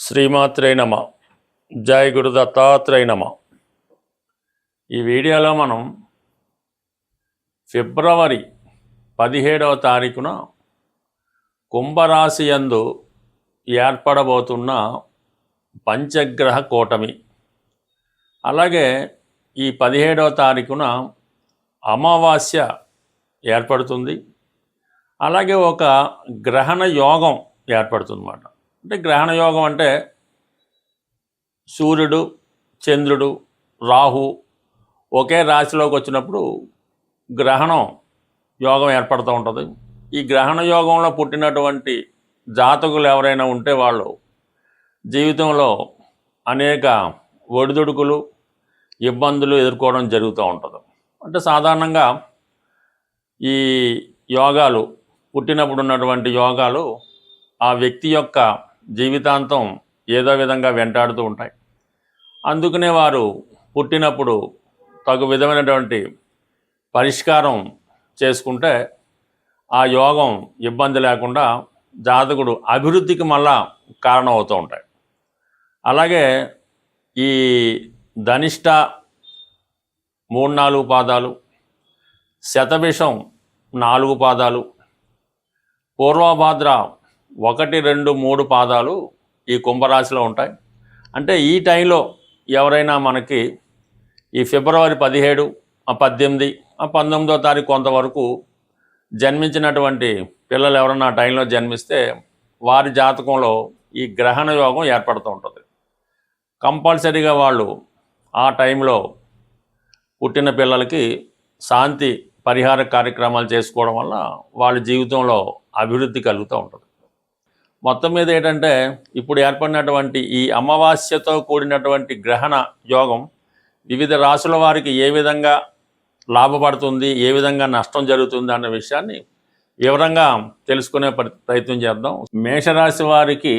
శ్రీమాత్రే నమ. జై గురు దత్తాత్రేయ నమ. ఈ వీడియోలో మనం ఫిబ్రవరి 17వ తారీఖున కుంభరాశి యందు ఏర్పడబోతున్న పంచగ్రహ కూటమి, అలాగే ఈ 17వ తారీఖున అమావాస్య ఏర్పడుతుంది. అలాగే ఒక గ్రహణ యోగం ఏర్పడుతుంది అన్నమాట. అంటే గ్రహణ యోగం అంటే సూర్యుడు, చంద్రుడు, రాహు ఒకే రాశిలోకి వచ్చినప్పుడు గ్రహణం యోగం ఏర్పడుతూ ఉంటుంది. ఈ గ్రహణ యోగంలో పుట్టినటువంటి జాతకులు ఎవరైనా ఉంటే వాళ్ళు జీవితంలో అనేక ఒడిదుడుకులు, ఇబ్బందులు ఎదుర్కోవడం జరుగుతూ ఉంటుంది. అంటే సాధారణంగా ఈ యోగాలు పుట్టినప్పుడు ఉన్నటువంటి యోగాలు ఆ వ్యక్తి యొక్క జీవితాంతం ఏదో విధంగా వెంటాడుతూ ఉంటాయి. అందుకనే వారు పుట్టినప్పుడు తగు విధమైనటువంటి పరిష్కారం చేసుకుంటే ఆ యోగం ఇబ్బంది లేకుండా జాతకుడు అభివృద్ధికి మళ్ళా కారణం అవుతూ ఉంటాయి. అలాగే ఈ ధనిష్ట 3-4 పాదాలు, శతభిషం 4 పాదాలు, పూర్వభాద్ర 1, 2, 3 పాదాలు ఈ కుంభరాశిలో ఉంటాయి. అంటే ఈ టైంలో ఎవరైనా మనకి ఈ ఫిబ్రవరి 17, 18, 19వ తారీఖు కొంతవరకు జన్మించినటువంటి పిల్లలు ఎవరైనా ఆ టైంలో జన్మిస్తే వారి జాతకంలో ఈ గ్రహణ యోగం ఏర్పడుతూ ఉంటుంది. కంపల్సరీగా వాళ్ళు ఆ టైంలో పుట్టిన పిల్లలకి శాంతి పరిహార కార్యక్రమాలు చేసుకోవడం వల్ల వాళ్ళ జీవితంలో అభివృద్ధి కలుగుతూ ఉంటుంది. మొత్తం మీద ఏంటంటే ఇప్పుడు ఏర్పడినటువంటి ఈ అమావాస్యతో కూడినటువంటి గ్రహణ యోగం వివిధ రాశుల వారికి ఏ విధంగా లాభపడుతుంది, ఏ విధంగా నష్టం జరుగుతుంది అన్న విషయాన్ని వివరంగా తెలుసుకునే ప్రయత్నం చేద్దాం. మేషరాశి వారికి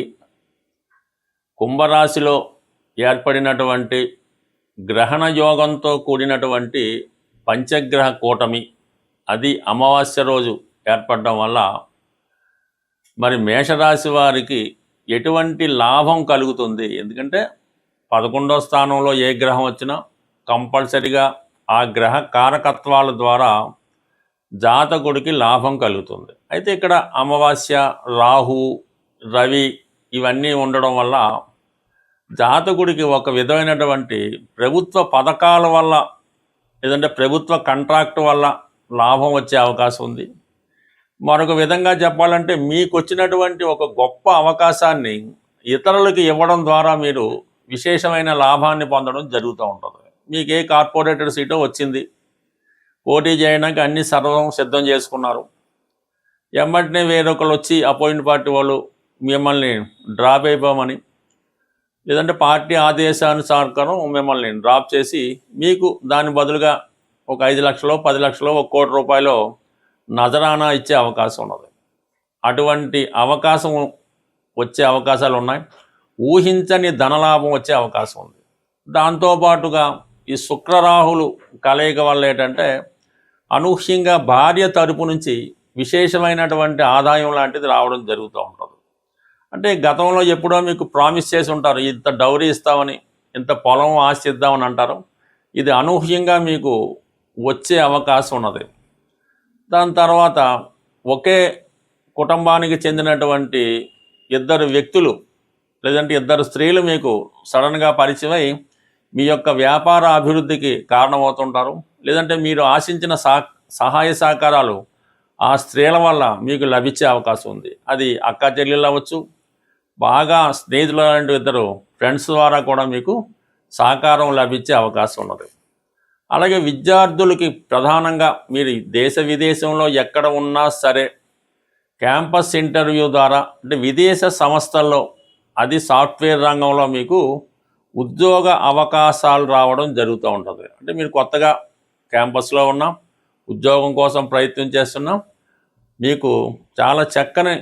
కుంభరాశిలో ఏర్పడినటువంటి గ్రహణ యోగంతో కూడినటువంటి పంచగ్రహ కూటమి, అది అమావాస్య రోజు ఏర్పడడం వల్ల మరి మేషరాశి వారికి ఎటువంటి లాభం కలుగుతుంది? ఎందుకంటే 11వ స్థానంలో ఏ గ్రహం వచ్చినా కంపల్సరిగా ఆ గ్రహ కారకత్వాల ద్వారా జాతకుడికి లాభం కలుగుతుంది. అయితే ఇక్కడ అమావాస్య, రాహు, రవి ఇవన్నీ ఉండడం వల్ల జాతకుడికి ఒక విధమైనటువంటి ప్రభుత్వ పథకాల వల్ల లేదంటే ప్రభుత్వ కాంట్రాక్ట్ వల్ల లాభం వచ్చే అవకాశం ఉంది. మరొక విధంగా చెప్పాలంటే మీకు వచ్చినటువంటి ఒక గొప్ప అవకాశాన్ని ఇతరులకు ఇవ్వడం ద్వారా మీరు విశేషమైన లాభాన్ని పొందడం జరుగుతూ ఉంటుంది. మీకు ఏ కార్పొరేటర్ సీటో వచ్చింది, పోటీ చేయడానికి అన్ని సర్వం సిద్ధం చేసుకున్నారు, వెంబటనే వేరొకరు వచ్చి అపోయింట్ పార్టీ వాళ్ళు మిమ్మల్ని డ్రాప్ అయిపోమని లేదంటే పార్టీ ఆదేశానుసారం మిమ్మల్ని డ్రాప్ చేసి మీకు దాని బదులుగా ఒక 5 లక్షలు, 10 లక్షలు, 1 కోటి రూపాయలు నజరానా ఇచ్చే అవకాశం ఉన్నది. అటువంటి అవకాశం వచ్చే అవకాశాలు ఉన్నాయి. ఊహించని ధనలాభం వచ్చే అవకాశం ఉంది. దాంతోపాటుగా ఈ శుక్రరాహులు కలయిక వల్ల ఏంటంటే అనూహ్యంగా భార్య తరపు నుంచి విశేషమైనటువంటి ఆదాయం లాంటిది రావడం జరుగుతూ ఉంటుంది. అంటే గతంలో ఎప్పుడో మీకు ప్రామిస్ చేసి ఉంటారు, ఇంత డౌరీ ఇస్తామని, ఇంత పొలం ఆస్తి ఇద్దామని అంటారు. ఇది అనూహ్యంగా మీకు వచ్చే అవకాశం ఉన్నది. దాని తర్వాత ఒకే కుటుంబానికి చెందినటువంటి 2 వ్యక్తులు లేదంటే 2 స్త్రీలు మీకు సడన్గా పరిచయమై మీ యొక్క వ్యాపార అభివృద్ధికి కారణమవుతుంటారు. లేదంటే మీరు ఆశించిన సహాయ సహకారాలు ఆ స్త్రీల వల్ల మీకు లభించే అవకాశం ఉంది. అది అక్క చెల్లెళ్ళు అవ్వచ్చు, బాగా స్నేహితులు లాంటి 2 ఫ్రెండ్స్ ద్వారా కూడా మీకు సహకారం లభించే అవకాశం ఉన్నది. అలాగే విద్యార్థులకి ప్రధానంగా మీరు దేశ విదేశంలో ఎక్కడ ఉన్నా సరే క్యాంపస్ ఇంటర్వ్యూ ద్వారా అంటే విదేశ సంస్థల్లో, అది సాఫ్ట్వేర్ రంగంలో మీకు ఉద్యోగ అవకాశాలు రావడం జరుగుతూ ఉంటుంది. అంటే మీరు కొత్తగా క్యాంపస్లో ఉన్నాం, ఉద్యోగం కోసం ప్రయత్నం చేస్తున్నాం, మీకు చాలా చక్కని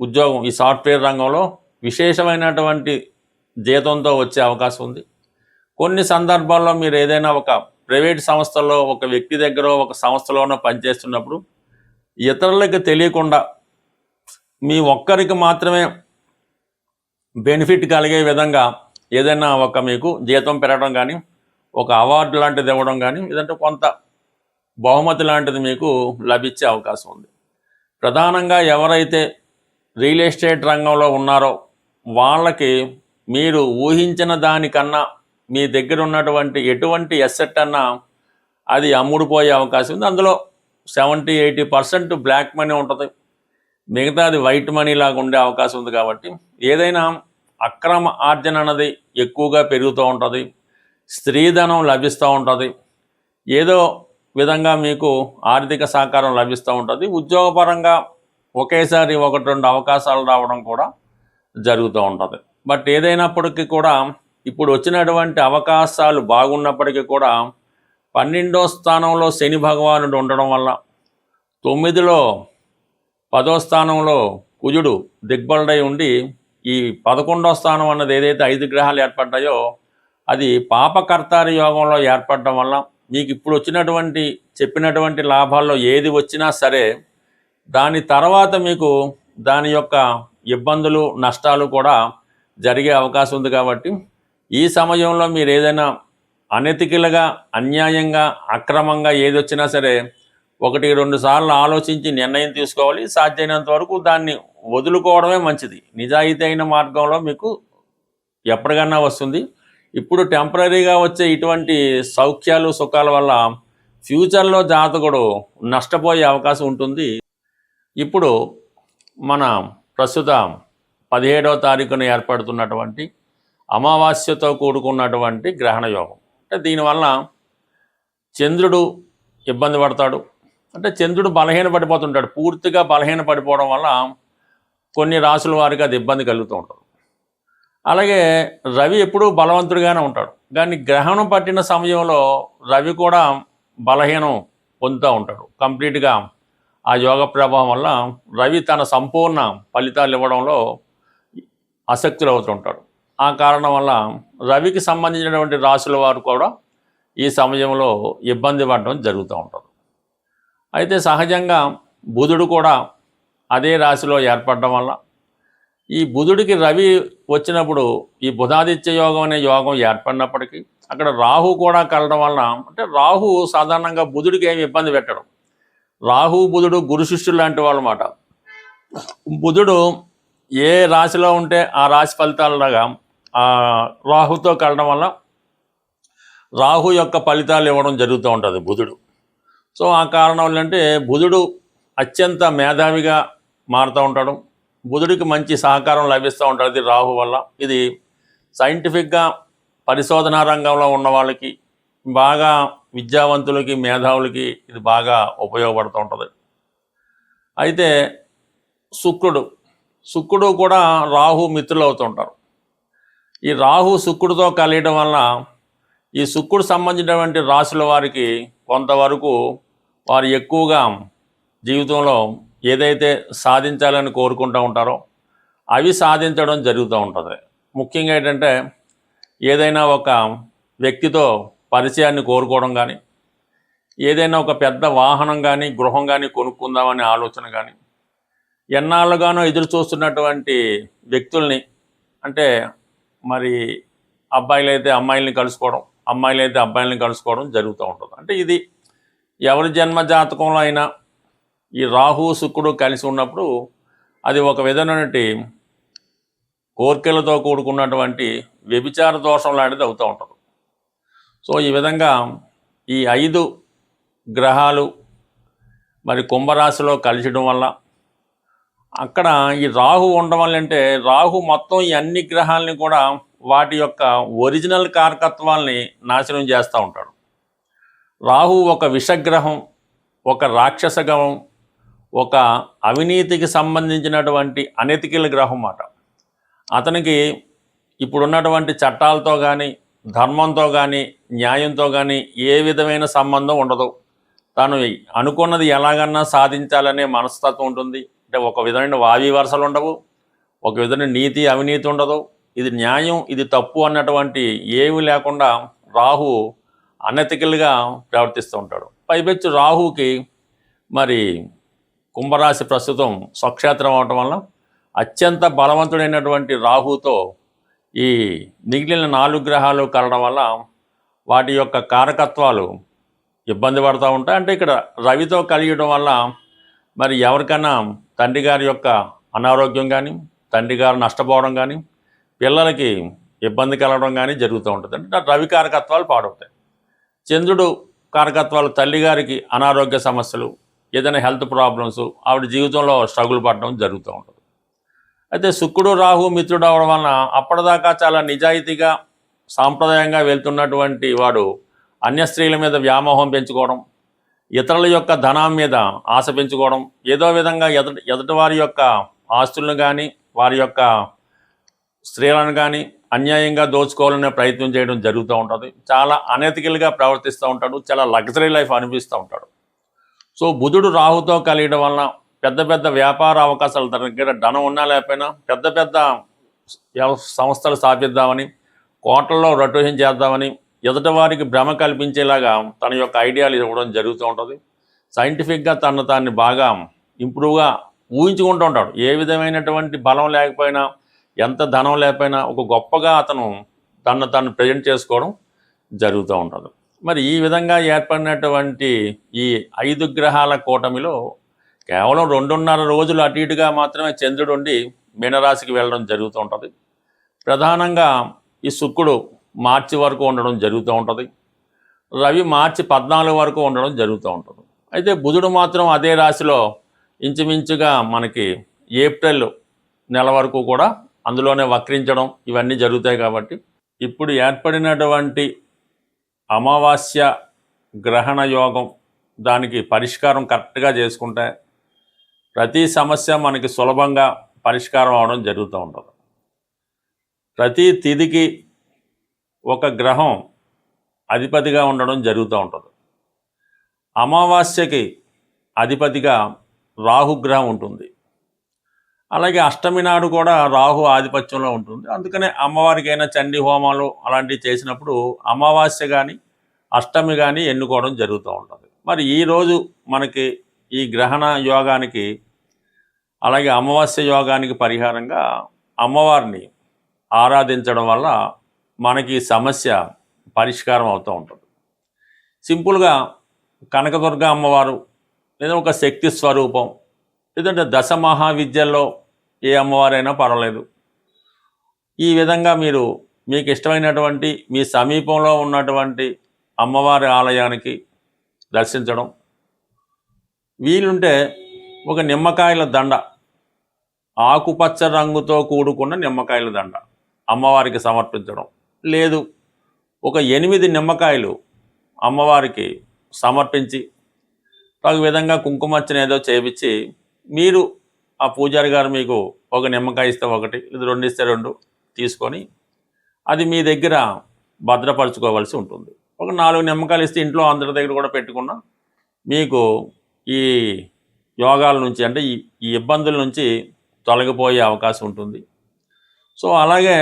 ఉద్యోగం ఈ సాఫ్ట్వేర్ రంగంలో విశేషమైనటువంటి జీతంతో వచ్చే అవకాశం ఉంది. కొన్ని సందర్భాల్లో మీరు ఏదైనా ఒక ప్రైవేట్ సంస్థల్లో ఒక వ్యక్తి దగ్గర ఒక సంస్థలోనో పనిచేస్తున్నప్పుడు ఇతరులకు తెలియకుండా మీ ఒక్కరికి మాత్రమే బెనిఫిట్ కలిగే విధంగా ఏదైనా ఒక మీకు జీతం పెరగడం కానీ, ఒక అవార్డు లాంటిది ఇవ్వడం కానీ, లేదంటే కొంత బహుమతి లాంటిది మీకు లభించే అవకాశం ఉంది. ప్రధానంగా ఎవరైతే రియల్ ఎస్టేట్ రంగంలో ఉన్నారో వాళ్ళకి మీరు ఊహించిన దానికన్నా మీ దగ్గర ఉన్నటువంటి ఎటువంటి ఎసెట్ అన్నా అది అమ్ముడుపోయే అవకాశం ఉంది. అందులో 70-80% బ్లాక్ మనీ ఉంటుంది, మిగతాది వైట్ మనీ లాగా ఉండే అవకాశం ఉంది. కాబట్టి ఏదైనా అక్రమ ఆర్జన అన్నది ఎక్కువగా పెరుగుతూ ఉంటుంది, స్త్రీధనం లభిస్తూ ఉంటుంది, ఏదో విధంగా మీకు ఆర్థిక సహకారం లభిస్తూ ఉంటుంది. ఉద్యోగపరంగా ఒకేసారి 1-2 అవకాశాలు రావడం కూడా జరుగుతూ ఉంటుంది. బట్ ఏదైనప్పటికీ కూడా ఇప్పుడు వచ్చినటువంటి అవకాశాలు బాగున్నప్పటికీ కూడా 12వ స్థానంలో శని భగవానుడు ఉండడం వల్ల, 9లో 10వ స్థానంలో కుజుడు దిగ్బలుడై ఉండి, ఈ 11వ స్థానం అన్నది ఏదైతే 5 గ్రహాలు ఏర్పడ్డాయో అది పాపకర్తారి యోగంలో ఏర్పడడం వల్ల మీకు ఇప్పుడు వచ్చినటువంటి చెప్పినటువంటి లాభాల్లో ఏది వచ్చినా సరే దాని తర్వాత మీకు దాని యొక్క ఇబ్బందులు నష్టాలు కూడా జరిగే అవకాశం ఉంది. కాబట్టి ఈ సమయంలో మీరు ఏదైనా అనెతికల్గా, అన్యాయంగా, అక్రమంగా ఏది వచ్చినా సరే 1-2 సార్లు ఆలోచించి నిర్ణయం తీసుకోవాలి. సాధ్యమైనంత వరకు దాన్ని వదులుకోవడమే మంచిది. నిజాయితీ అయిన మార్గంలో మీకు ఎప్పటికన్నా వస్తుంది. ఇప్పుడు టెంపరీగా వచ్చే ఇటువంటి సౌఖ్యాలు సుఖాల వల్ల ఫ్యూచర్లో జాతకుడు నష్టపోయే అవకాశం ఉంటుంది. ఇప్పుడు మన ప్రస్తుత 17వ తారీఖున ఏర్పడుతున్నటువంటి అమావాస్యతో కూడుకున్నటువంటి గ్రహణ యోగం, అంటే దీనివల్ల చంద్రుడు ఇబ్బంది పడతాడు. అంటే చంద్రుడు బలహీన పడిపోతుంటాడు. పూర్తిగా బలహీన పడిపోవడం వల్ల కొన్ని రాసుల వారికి అది ఇబ్బంది కలుగుతూ ఉంటుంది. అలాగే రవి ఎప్పుడూ బలవంతుడిగానే ఉంటాడు, కానీ గ్రహణం పట్టిన సమయంలో రవి కూడా బలహీనం పొందుతూ ఉంటాడు. కంప్లీట్గా ఆ యోగ ప్రభావం వల్ల రవి తన సంపూర్ణ ఫలితాలు ఇవ్వడంలో ఆసక్తులు అవుతుంటాడు. ఆ కారణం వల్ల రవికి సంబంధించినటువంటి రాశుల వారు కూడా ఈ సమయంలో ఇబ్బంది పడడం జరుగుతూ ఉంటుంది. అయితే సహజంగా బుధుడు కూడా అదే రాశిలో ఏర్పడడం వల్ల ఈ బుధుడికి రవి వచ్చినప్పుడు ఈ బుధాదిత్య యోగం అనే యోగం ఏర్పడినప్పటికీ అక్కడ రాహు కూడా కలడం వలన, అంటే రాహు సాధారణంగా బుధుడికి ఏమి ఇబ్బంది పెట్టడం. రాహు బుధుడు గురు శిష్యులు లాంటి వాళ్ళు అన్నమాట. బుధుడు ఏ రాశిలో ఉంటే ఆ రాశి ఫలితాలలాగా రాహుతో కలడం వల్ల రాహు యొక్క ఫలితాలు ఇవ్వడం జరుగుతూ ఉంటుంది బుధుడు. సో ఆ కారణం ఏంటంటే బుధుడు అత్యంత మేధావిగా మారుతూ ఉంటాడు. బుధుడికి మంచి సహకారం లభిస్తూ ఉంటుంది రాహు వల్ల. ఇది సైంటిఫిక్గా పరిశోధనా రంగంలో ఉన్న వాళ్ళకి, బాగా విద్యావంతులకి, మేధావులకి ఇది బాగా ఉపయోగపడుతూ ఉంటుంది. అయితే శుక్రుడు కూడా రాహు మిత్రులు అవుతుంటారు. ఈ రాహు శుక్రుడితో కలియడం వల్ల ఈ శుక్రుడు సంబంధించినటువంటి రాశుల వారికి కొంతవరకు వారు ఎక్కువగా జీవితంలో ఏదైతే సాధించాలని కోరుకుంటూ ఉంటారో అవి సాధించడం జరుగుతూ ఉంటుంది. ముఖ్యంగా ఏంటంటే ఏదైనా ఒక వ్యక్తితో పరిచయాన్ని కోరుకోవడం కానీ, ఏదైనా ఒక పెద్ద వాహనం కానీ, గృహం కానీ కొనుక్కుందామనే ఆలోచన కానీ, ఎన్నాళ్ళుగానో ఎదురు చూస్తున్నటువంటి వ్యక్తుల్ని, అంటే మరి అబ్బాయిలైతే అమ్మాయిల్ని కలుసుకోవడం, అమ్మాయిలైతే అబ్బాయిల్ని కలుసుకోవడం జరుగుతూ ఉంటుంది. అంటే ఇది ఎవరి జన్మ జాతకంలో అయినా ఈ రాహు శుక్రుడు కలిసి ఉన్నప్పుడు అది ఒక విధమైనటువంటి కోర్కెలతో కూడుకున్నటువంటి వ్యభిచార దోషం లాంటిది అవుతూ ఉంటుంది. సో ఈ విధంగా ఈ 5 గ్రహాలు మరి కుంభరాశిలో కలిసడం వల్ల అక్కడ ఈ రాహు ఉండడం వల్ల, అంటే రాహు మొత్తం ఈ అన్ని గ్రహాలని కూడా వాటి యొక్క ఒరిజినల్ కారకత్వాల్ని నాశనం చేస్తూ ఉంటాడు. రాహు ఒక విషగ్రహం, ఒక రాక్షస గ్రహం, ఒక అవినీతికి సంబంధించినటువంటి అనెతికల్ గ్రహం మాట. అతనికి ఇప్పుడున్నటువంటి చట్టాలతో కానీ, ధర్మంతో కానీ, న్యాయంతో కానీ ఏ విధమైన సంబంధం ఉండదు. తాను అనుకున్నది ఎలాగన్నా సాధించాలనే మనస్తత్వం ఉంటుంది. అంటే ఒక విధమైన వావి వరుసలు ఉండవు, ఒక విధమైన నీతి అవినీతి ఉండదు, ఇది న్యాయం ఇది తప్పు అన్నటువంటి ఏమీ లేకుండా రాహు అనెతికల్గా ప్రవర్తిస్తూ ఉంటాడు. పైపెచ్చు రాహుకి మరి కుంభరాశి ప్రస్తుతం స్వక్షేత్రం అవటం వల్ల అత్యంత బలవంతుడైనటువంటి రాహుతో ఈ మిగిలిన 4 గ్రహాలు కలవడం వల్ల వాటి యొక్క కారకత్వాలు ఇబ్బంది పడుతూ ఉంటాయి. అంటే ఇక్కడ రవితో కలియడం వల్ల మరి ఎవరికైనా తండ్రి గారి యొక్క అనారోగ్యం కానీ, తండ్రి గారు నష్టపోవడం కానీ, పిల్లలకి ఇబ్బంది కలగడం కానీ జరుగుతూ ఉంటుంది. అంటే రవి కారకత్వాలు పాడవుతాయి. చంద్రుడు కారకత్వాలు తల్లిగారికి అనారోగ్య సమస్యలు, ఏదైనా హెల్త్ ప్రాబ్లమ్స్, ఆవిడ జీవితంలో స్ట్రగుల్ పడడం జరుగుతూ ఉంటుంది. అయితే శుక్రుడు రాహు మిత్రుడు అవడం వలన అప్పటిదాకా చాలా నిజాయితీగా సాంప్రదాయంగా వెళ్తున్నటువంటి వాడు అన్య స్త్రీల మీద వ్యామోహం పెంచుకోవడం, ఇతరుల యొక్క ధనం మీద ఆశ పెంచుకోవడం, ఏదో విధంగా ఎదుటివారి యొక్క ఆస్తులను కానీ వారి యొక్క స్త్రీలను కానీ అన్యాయంగా దోచుకోవాలనే ప్రయత్నం చేయడం జరుగుతూ ఉంటుంది. చాలా అనెతికల్గా ప్రవర్తిస్తూ ఉంటాడు. చాలా లగ్జరీ లైఫ్ అనిపిస్తూ ఉంటాడు. సో బుధుడు రాహుతో కలియడం వలన పెద్ద పెద్ద వ్యాపార అవకాశాలు దగ్గర ధనం ఉన్నా లేకపోయినా పెద్ద పెద్ద సంస్థలు స్థాపిద్దామని, కోట్లలో రొటేషన్ చేద్దామని ఎదుటి వారికి భ్రమ కల్పించేలాగా తన యొక్క ఐడియాలు ఇవ్వడం జరుగుతూ ఉంటుంది. సైంటిఫిక్గా తాన్ని బాగా ఇంప్రూవ్గా ఊహించుకుంటూ ఉంటాడు. ఏ విధమైనటువంటి బలం లేకపోయినా, ఎంత ధనం లేకపోయినా ఒక గొప్పగా అతను తను ప్రజెంట్ చేసుకోవడం జరుగుతూ ఉంటుంది. మరి ఈ విధంగా ఏర్పడినటువంటి ఈ 5 గ్రహాల కూటమిలో కేవలం 2.5 రోజులు అటు ఇటుగా మాత్రమే చంద్రుడు ఉండి మీనరాశికి వెళ్ళడం జరుగుతూ ఉంటుంది. ప్రధానంగా ఈ శుక్రుడు మార్చి వరకు ఉండడం జరుగుతూ ఉంటుంది. రవి మార్చి 14 వరకు ఉండడం జరుగుతూ ఉంటుంది. అయితే బుధుడు మాత్రం అదే రాశిలో ఇంచుమించుగా మనకి ఏప్రిల్ నెల వరకు కూడా అందులోనే వక్రించడం ఇవన్నీ జరుగుతాయి. కాబట్టి ఇప్పుడు ఏర్పడినటువంటి అమావాస్య గ్రహణ యోగం, దానికి పరిష్కారం కరెక్ట్గా చేసుకుంటే ప్రతి సమస్య మనకి సులభంగా పరిష్కారం అవడం జరుగుతూ ఉంటుంది. ప్రతి తిథికి ఒక గ్రహం అధిపతిగా ఉండడం జరుగుతూ ఉంటుంది. అమావాస్యకి అధిపతిగా రాహుగ్రహం ఉంటుంది. అలాగే అష్టమి నాడు కూడా రాహు ఆధిపత్యంలో ఉంటుంది. అందుకనే అమ్మవారికైనా చండీ హోమాలు అలాంటివి చేసినప్పుడు అమావాస్య కానీ అష్టమి కానీ ఎన్నుకోవడం జరుగుతూ ఉంటుంది. మరి ఈరోజు మనకి ఈ గ్రహణ యోగానికి అలాగే అమావాస్య యోగానికి పరిహారంగా అమ్మవారిని ఆరాధించడం వల్ల మనకి సమస్య పరిష్కారం అవుతూ ఉంటుంది. సింపుల్గా కనకదుర్గ అమ్మవారు లేదా ఒక శక్తి స్వరూపం, లేదంటే దశ మహావిద్యల్లో ఏ అమ్మవారైనా పర్వాలేదు. ఈ విధంగా మీకు ఇష్టమైనటువంటి మీ సమీపంలో ఉన్నటువంటి అమ్మవారి ఆలయానికి దర్శించడం, వీలుంటే ఒక నిమ్మకాయల దండ, ఆకుపచ్చ రంగుతో కూడుకున్న నిమ్మకాయల దండ అమ్మవారికి సమర్పించడం, లేదు ఒక 8 నిమ్మకాయలు అమ్మవారికి సమర్పించి ఒక విధంగా కుంకుమర్చన ఏదో చేయించి మీరు ఆ పూజారి గారు మీకు ఒక నిమ్మకాయ ఇస్తే ఒకటి, ఇది 2 ఇస్తే 2 తీసుకొని అది మీ దగ్గర భద్రపరచుకోవాల్సి ఉంటుంది. ఒక 4 నిమ్మకాయలు ఇస్తే ఇంట్లో అందరి దగ్గర కూడా పెట్టుకున్నా మీకు ఈ యోగాల నుంచి అంటే ఈ ఇబ్బందుల నుంచి తొలగిపోయే అవకాశం ఉంటుంది. సో అలాగే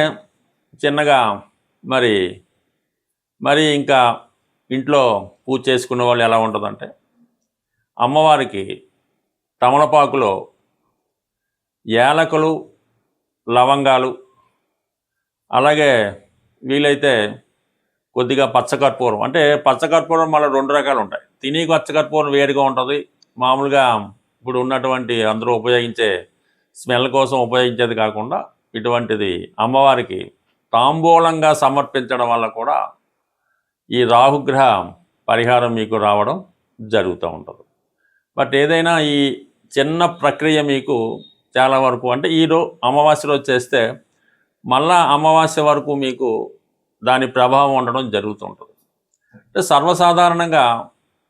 చిన్నగా మరి ఇంకా ఇంట్లో పూజ చేసుకునే వాళ్ళు ఎలా ఉంటుందంటే అమ్మవారికి తమలపాకులో యాలకులు, లవంగాలు, అలాగే వీలైతే కొద్దిగా పచ్చకర్పూరం, అంటే పచ్చకర్పూరం మళ్ళీ 2 రకాలు ఉంటాయి. తిని పచ్చకర్పూరం వేరుగా ఉంటుంది, మామూలుగా ఇప్పుడు ఉన్నటువంటి అందరూ ఉపయోగించే స్మెల్ కోసం ఉపయోగించేది కాకుండా ఇటువంటిది అమ్మవారికి తాంబూలంగా సమర్పించడం వల్ల కూడా ఈ రాహుగ్రహ పరిహారం మీకు రావడం జరుగుతూ ఉంటుంది. బట్ ఏదైనా ఈ చిన్న ప్రక్రియ మీకు చాలా వరకు అంటే అమావాస్య రోజు చేస్తే మళ్ళా అమావాస్య వరకు మీకు దాని ప్రభావం ఉండడం జరుగుతుంటుంది. అంటే సర్వసాధారణంగా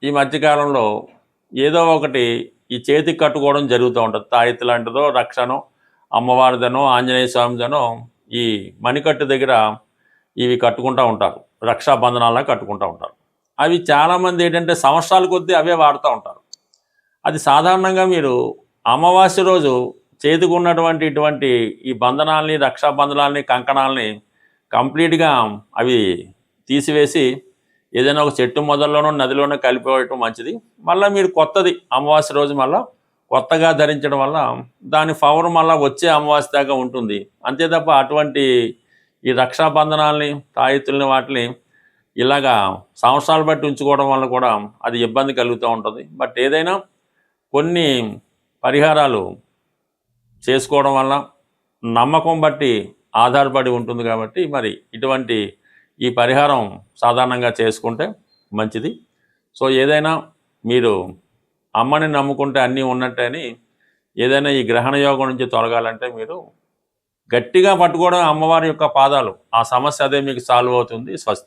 ఈ మధ్యకాలంలో ఏదో ఒకటి ఈ చేతికి కట్టుకోవడం జరుగుతూ ఉంటుంది. తాయెత్తు లాంటిదో, రక్షనో, అమ్మవారిదనో, ఆంజనేయ స్వామిదనో ఈ మణికట్టు దగ్గర ఇవి కట్టుకుంటూ ఉంటారు, రక్షాబంధనాలా కట్టుకుంటూ ఉంటారు. అవి చాలామంది ఏంటంటే సంవత్సరాల కొద్దీ అవే వాడుతూ ఉంటారు. అది సాధారణంగా మీరు అమావాస్య రోజు చేతికి ఉన్నటువంటి ఇటువంటి ఈ బంధనాల్ని, రక్షాబంధనాల్ని, కంకణాలని కంప్లీట్గా అవి తీసివేసి ఏదైనా ఒక చెట్టు మొదల్లోనో నదిలోనో కలిపివేయటం మంచిది. మళ్ళీ మీరు కొత్తది అమావాస్య రోజు మళ్ళీ కొత్తగా ధరించడం వల్ల దాని పవర్ మళ్ళీ వచ్చే అమావాస్య దాకా ఉంటుంది. అంతే తప్ప అటువంటి ఈ రక్షాబంధనాల్ని, తాయెత్తుల్ని వాటిని ఇలాగా సంవత్సరాలు బట్టి ఉంచుకోవడం వల్ల కూడా అది ఇబ్బంది కలుగుతూ ఉంటుంది. బట్ ఏదైనా కొన్ని పరిహారాలు చేసుకోవడం వల్ల నమ్మకం బట్టి ఆధారపడి ఉంటుంది కాబట్టి మరి ఇటువంటి ఈ పరిహారం సాధారణంగా చేసుకుంటే మంచిది. సో ఏదైనా మీరు అమ్మని నమ్ముకుంటే అన్నీ ఉన్నట్టే అని ఏదైనా ఈ గ్రహణ యోగం నుంచి తొలగాలంటే మీరు గట్టిగా పట్టుకోవడం అమ్మవారి యొక్క పాదాలు, ఆ సమస్య అదే మీకు సాల్వ్ అవుతుంది. స్వస్తి.